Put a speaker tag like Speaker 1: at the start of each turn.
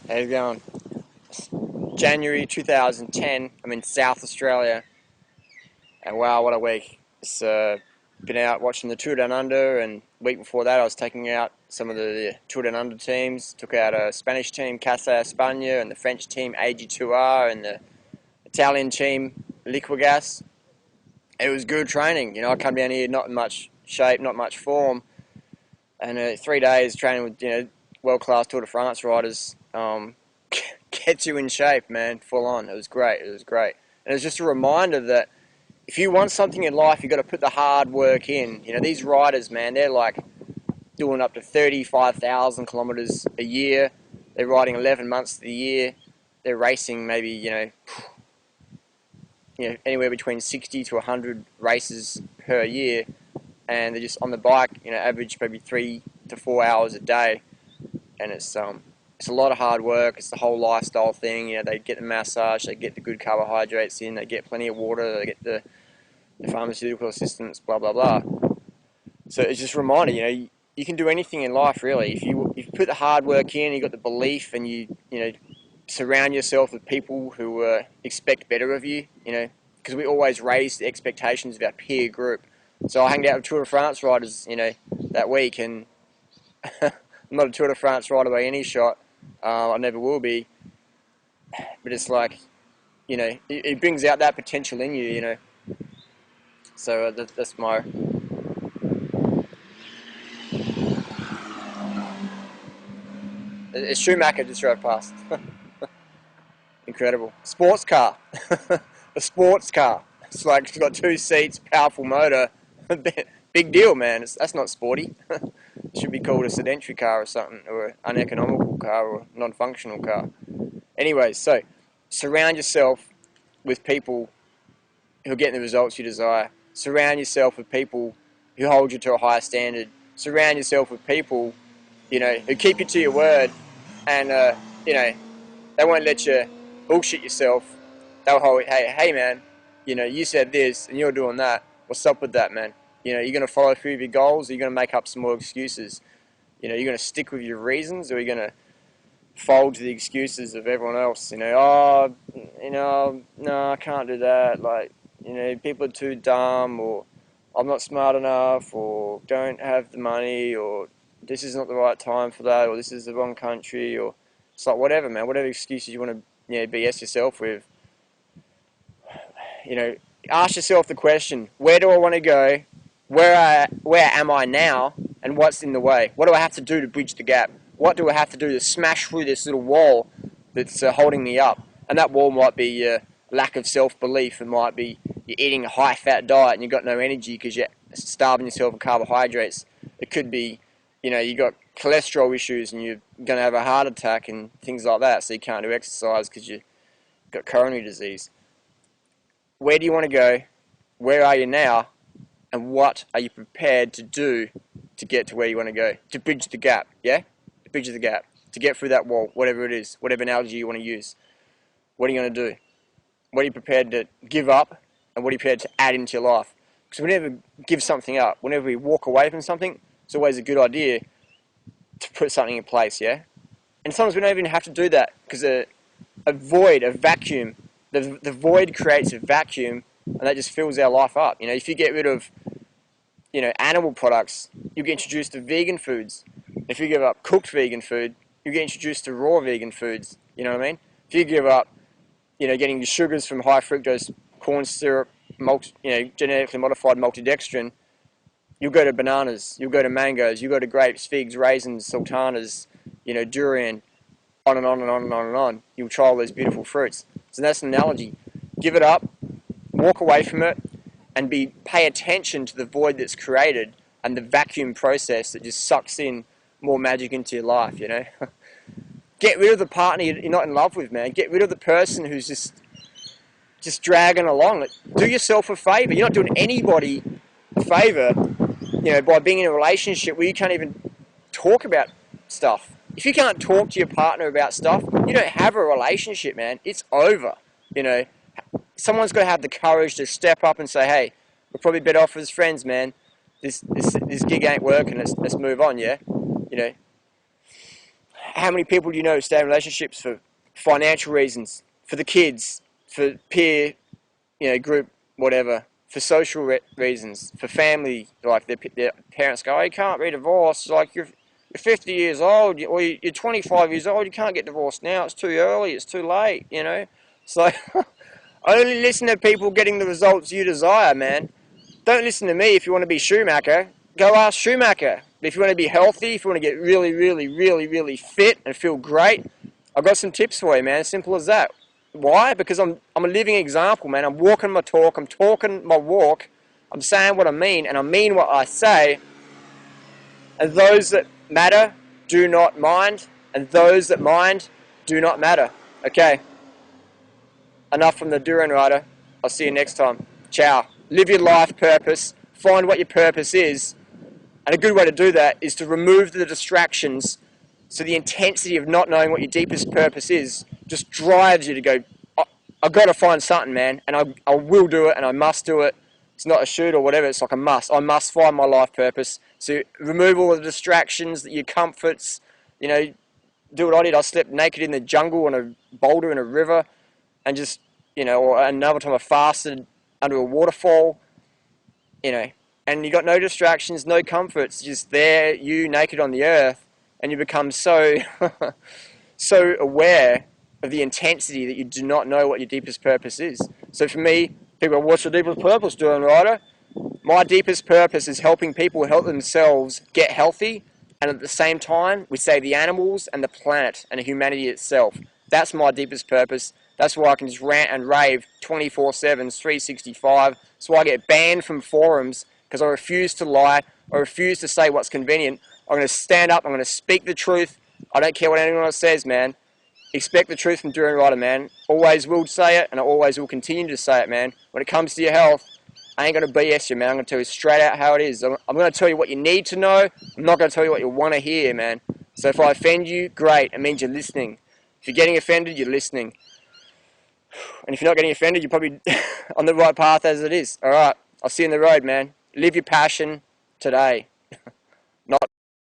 Speaker 1: How's it going? January 2010. I'm in South Australia, and wow, what a week! It's been out watching the Tour Down Under, and the week before that, I was taking out some of the Tour Down Under teams. Took out a Spanish team, Casa España, and the French team, AG2R, and the Italian team, Liquigas. It was good training. I come down here not in much shape, not much form, and 3 days training with world-class Tour de France riders. Gets you in shape, man, full on. It was great. It was great. And it was just a reminder that if you want something in life, you've got to put the hard work in. These riders, man, they're like doing up to 35,000 kilometers a year. They're riding 11 months of the year. They're racing maybe, anywhere between 60 to 100 races per year. And they're just on the bike, average maybe 3 to 4 hours a day. And it's a lot of hard work. It's the whole lifestyle thing. They get the massage, they get the good carbohydrates in, they get plenty of water, they get the pharmaceutical assistance, blah, blah, blah. So it's just a reminder, you can do anything in life, really. If you put the hard work in, you got the belief, and you surround yourself with people who expect better of you, because we always raise the expectations of our peer group. So I hanged out with Tour de France riders, that week, and I'm not a Tour de France rider by any shot. I never will be, but it's like, it brings out that potential in you, So that's my... A Schumacher just drove past. Incredible. Sports car. A sports car. It's like, it's got 2 seats, powerful motor. Big deal, man. That's not sporty. It should be called a sedentary car or something, or an uneconomical car, or a non-functional car. Anyways, so surround yourself with people who are getting the results you desire. Surround yourself with people who hold you to a higher standard. Surround yourself with people, who keep you to your word, and they won't let you bullshit yourself. They'll hold, hey man, you said this and you're doing that. What's up with that, man? You're going to follow through with your goals, or you're going to make up some more excuses? You're going to stick with your reasons, or you're going to fold to the excuses of everyone else? No, I can't do that. Like, people are too dumb, or I'm not smart enough, or don't have the money, or this is not the right time for that, or this is the wrong country, or it's like whatever, man. Whatever excuses you want to, BS yourself with. Ask yourself the question: where do I want to go? Where am I now, and what's in the way? What do I have to do to bridge the gap? What do I have to do to smash through this little wall that's holding me up? And that wall might be lack of self-belief. It might be you're eating a high-fat diet and you've got no energy because you're starving yourself of carbohydrates. It could be, you've got cholesterol issues and you're going to have a heart attack and things like that, so you can't do exercise because you've got coronary disease. Where do you want to go? Where are you now? And what are you prepared to do to get to where you want to go? To bridge the gap, yeah? To bridge the gap. To get through that wall, whatever it is, whatever analogy you want to use. What are you going to do? What are you prepared to give up? And what are you prepared to add into your life? Because whenever we give something up, whenever we walk away from something, it's always a good idea to put something in place, yeah? And sometimes we don't even have to do that, because a void, a vacuum, the void creates a vacuum, and that just fills our life up. If you get rid of animal products, you get introduced to vegan foods. If you give up cooked vegan food, you get introduced to raw vegan foods. You know what I mean? If you give up, getting the sugars from high fructose corn syrup, genetically modified maltodextrin, you'll go to bananas, you'll go to mangoes, you'll go to grapes, figs, raisins, sultanas, durian, on and on and on and on and on. You'll try all those beautiful fruits. So that's an analogy. Give it up, walk away from it, and pay attention to the void that's created and the vacuum process that just sucks in more magic into your life, Get rid of the partner you're not in love with, man. Get rid of the person who's just dragging along. Do yourself a favor. You're not doing anybody a favor, by being in a relationship where you can't even talk about stuff. If you can't talk to your partner about stuff, you don't have a relationship, man. It's over, Someone's got to have the courage to step up and say, hey, we're probably better off as friends, man. This gig ain't working. Let's move on, yeah? how many people do you know stay in relationships for financial reasons, for the kids, for peer, group, whatever, for social reasons, for family, like their parents go, oh, you can't be divorced, like you're 50 years old, or you're 25 years old, you can't get divorced now, it's too early, it's too late, So, only listen to people getting the results you desire, man. Don't listen to me if you want to be Schumacher. Go ask Schumacher. But if you want to be healthy, if you want to get really, really, really, really fit and feel great, I've got some tips for you, man. Simple as that. Why? Because I'm a living example, man. I'm walking my talk. I'm talking my walk. I'm saying what I mean, and I mean what I say. And those that matter do not mind, and those that mind do not matter. Okay. Enough from the Durianrider. I'll see you next time. Ciao. Live your life purpose. Find what your purpose is. And a good way to do that is to remove the distractions. So the intensity of not knowing what your deepest purpose is just drives you to go, I've got to find something, man. And I will do it, and I must do it. It's not a shoot or whatever. It's like a must. I must find my life purpose. So remove all the distractions, your comforts. Do what I did. I slept naked in the jungle on a boulder in a river. And just, or another time I fasted under a waterfall, and you got no distractions, no comforts, just there, you naked on the earth, and you become so, so aware of the intensity that you do not know what your deepest purpose is. So for me, people go, what's your deepest purpose, Durianrider? My deepest purpose is helping people help themselves get healthy, and at the same time, we save the animals and the planet and humanity itself. That's my deepest purpose. That's why I can just rant and rave 24/7, 365. That's why I get banned from forums, because I refuse to lie. I refuse to say what's convenient. I'm going to stand up. I'm going to speak the truth. I don't care what anyone else says, man. Expect the truth from Durianrider, man. Always will say it, and I always will continue to say it, man. When it comes to your health, I ain't going to BS you, man. I'm going to tell you straight out how it is. I'm going to tell you what you need to know. I'm not going to tell you what you want to hear, man. So if I offend you, great. It means you're listening. If you're getting offended, you're listening. And if you're not getting offended, you're probably on the right path as it is. All right. I'll see you on the road, man. Live your passion today. Not